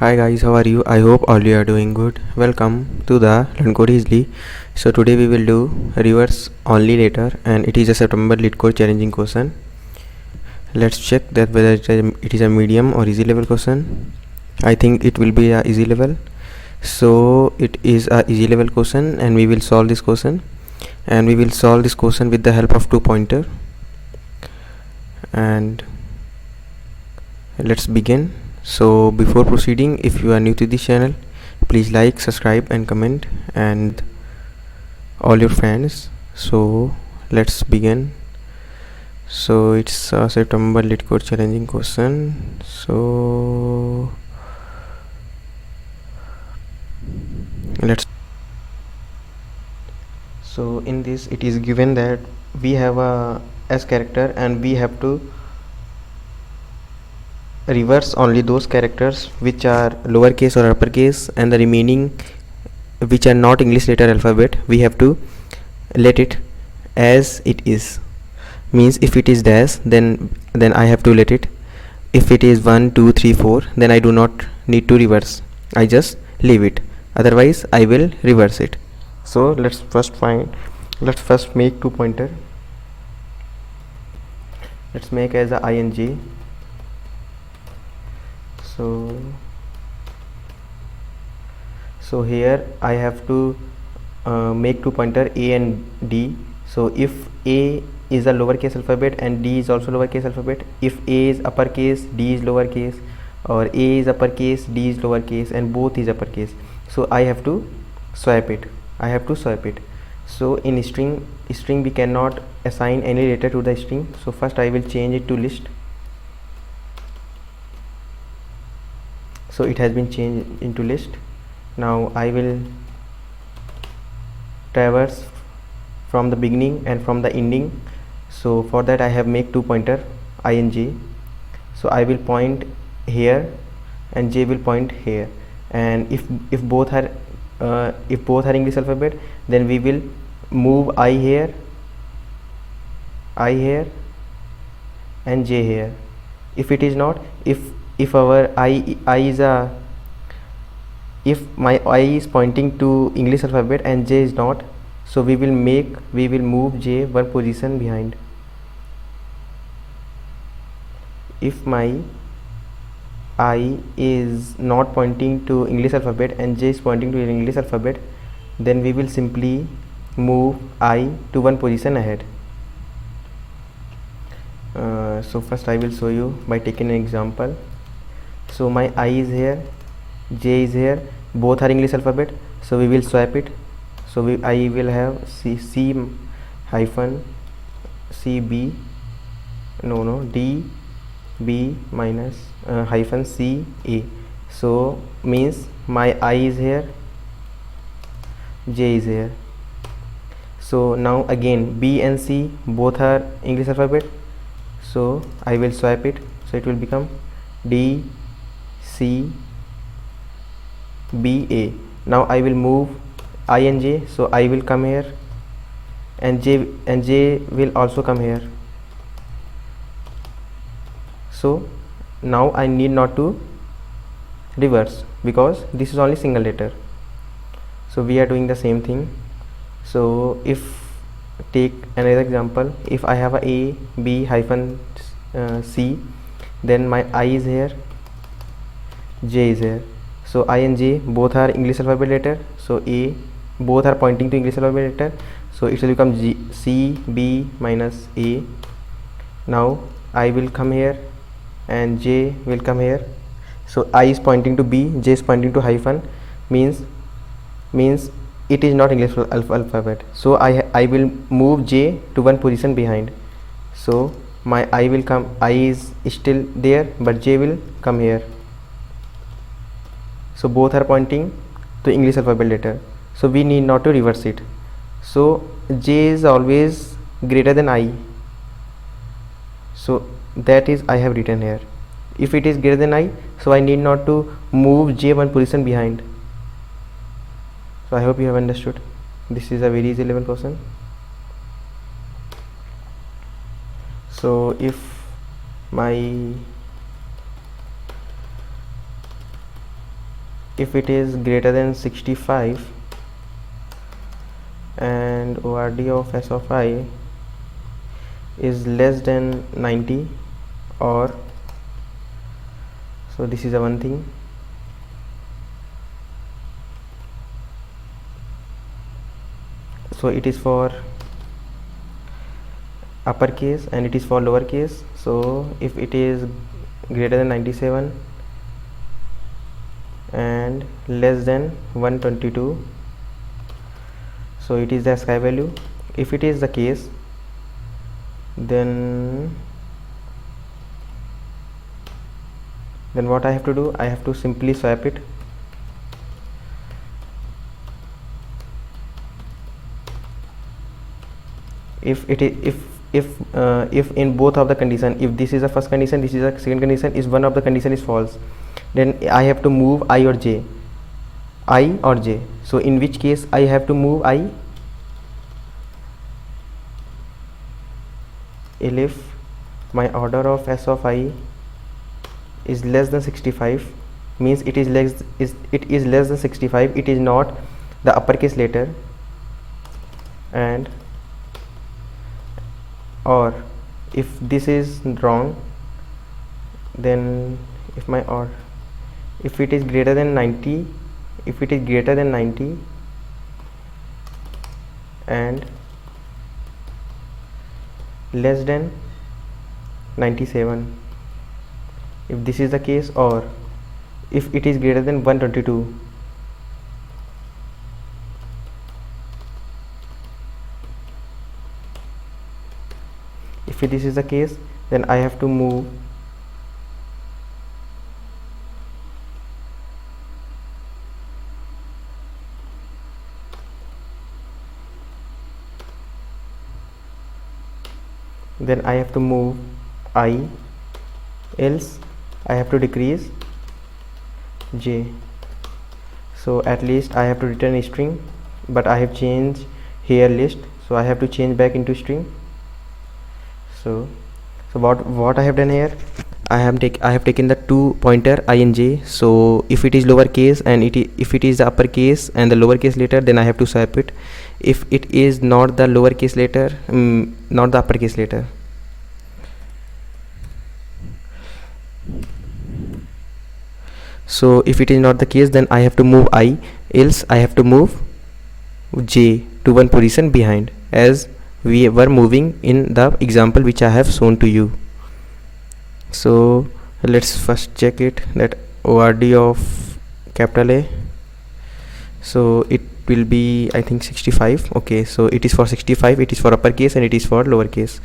Hi guys, how are you? I hope all you are doing good. Welcome to the Leetcode Easily. So today we will do reverse only later, and it is a September Leetcode challenging question. Let's check that whether it is a medium or easy level question. I think it will be a easy level. So it is a easy level question, and we will solve this question. And we will solve this question with the help of 2 pointer. And let's begin. So before proceeding, if you are new to this channel, please like, subscribe and comment and all your friends. So let's begin. So it's a September Leetcode challenging question. So in this it is given that we have a S character and we have to reverse only those characters which are lowercase or uppercase, and the remaining which are not English letter alphabet we have to let it as it is. Means if it is dash, then I have to let it. If it is 1 2 3 4, then I do not need to reverse, I just leave it, otherwise I will reverse it. So let's first make 2 pointer. Let's make as a ing. So here I have to make 2 pointer a and d. So if a is a lowercase alphabet and d is also lowercase alphabet, if a is uppercase, d is lowercase, or a is uppercase, d is lowercase, and both is uppercase, so I have to swap it. So in string we cannot assign any letter to the string. So first I will change it to list. So it has been changed into list. Now I will traverse from the beginning and from the ending. So for that I have make 2 pointer ing. So I will point here and j will point here, and if both are English alphabet, then we will move I here and j here. If it is not, if our I is a, if my I is pointing to English alphabet and j is not, so we will move j one position behind. If my I is not pointing to English alphabet and j is pointing to English alphabet, then we will simply move I to one position ahead. So first I will show you by taking an example. So my I is here, j is here, both are English alphabet, so we will swap it. So I will have c hyphen cb d b minus hyphen c a. So means my I is here, j is here. So now again b and c both are English alphabet, so I will swap it. So it will become d c b a. Now I will move I and j, so I will come here and j will also come here. So now I need not to reverse because this is only single letter. So we are doing the same thing. So if take another example, if I have a b hyphen c, then my I is here, j is here. So I and j both are English alphabet letter, so a both are pointing to English alphabet letter, so it will become c b minus a. Now I will come here and j will come here. So I is pointing to b, j is pointing to hyphen, means it is not English alphabet, so I will move j to one position behind. So my I is still there, but j will come here. So both are pointing to English alphabet letter, so we need not to reverse it. So j is always greater than I, so that is I have written here. If it is greater than I, so I need not to move j one position behind. So I hope you have understood. This is a very easy level question. So if my if it is greater than 65 and ord of s of I is less than 90, or so this is a one thing. So it is for uppercase and it is for lowercase. So if it is greater than 97 and less than 122, so it is the ASCII value. If it is the case, then what I have to do, I have to simply swap it. If it is if in both of the condition, if this is the first condition, this is the second condition, if one of the condition is false, then I have to move I or j. So in which case I have to move I? If my order of s of I is less than 65, means it is less than 65, it is not the uppercase letter, and or if this is wrong, then if it is greater than 90, and less than 97, if this is the case, or if it is greater than 122, if this is the case, then I have to move I, else I have to decrease j. So at least I have to return a string, but I have changed here list, so I have to change back into string. So what I have done here, I have taken the two pointer I and j. So if it is lowercase and if it is the uppercase and the lowercase letter, then I have to swap it. If it is not the lowercase letter, not the uppercase letter, so if it is not the case, then I have to move I, else I have to move j to one position behind, as we were moving in the example which I have shown to you. So let's first check it, that ord of capital A, so it will be, I think, 65. Okay, so it is for 65, it is for uppercase and it is for lowercase,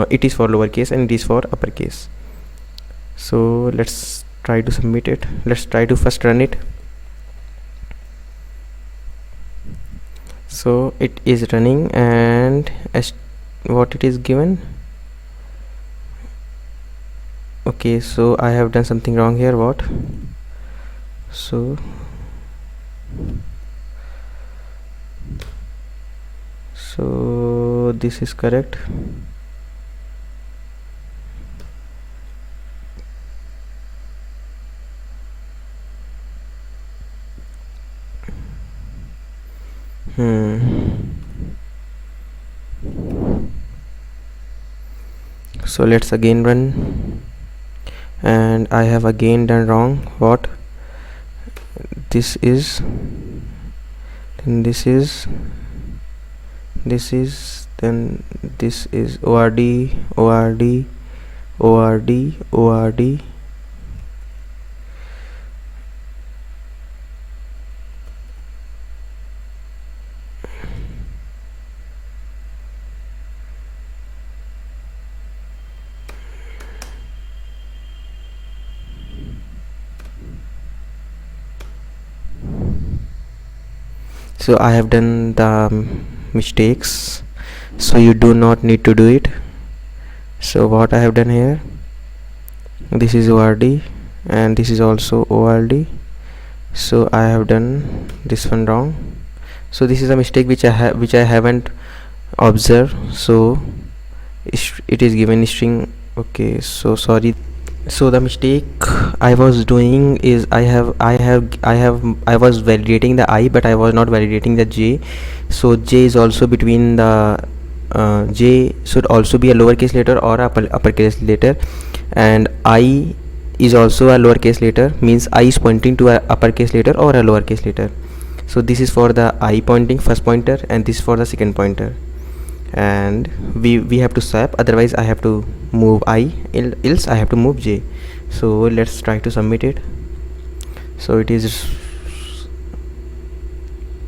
it is for lowercase and it is for uppercase. So let's try to submit it. Let's try to first run it. So it is running, and as what it is given. Okay, so I have done something wrong here. What? So this is correct. So let's again run, and I have again done wrong. What? This is, then this is, then this is ord. So I have done the mistakes, so you do not need to do it. So what I have done here, this is ord and this is also ord, so I have done this one wrong. So this is a mistake which I haven't observed, so it is given string. Okay, so sorry. So the mistake I was doing is I was validating the I, but I was not validating the j. So j is also between the j should also be a lowercase letter or a uppercase letter, and I is also a lowercase letter, means I is pointing to a uppercase letter or a lowercase letter. So this is for the I pointing first pointer, and this for the second pointer, and we have to swap, otherwise I have to move I, else I have to move j. So let's try to submit it. So it is,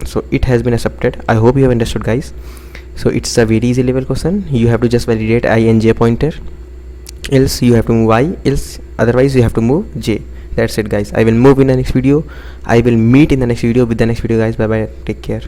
so it has been accepted. I hope you have understood, guys. So it's a very easy level question. You have to just validate I and j pointer, else you have to move I, else otherwise you have to move j. That's it, guys. I will move in the next video. I will meet in the next video with the next video, guys. Bye bye, take care.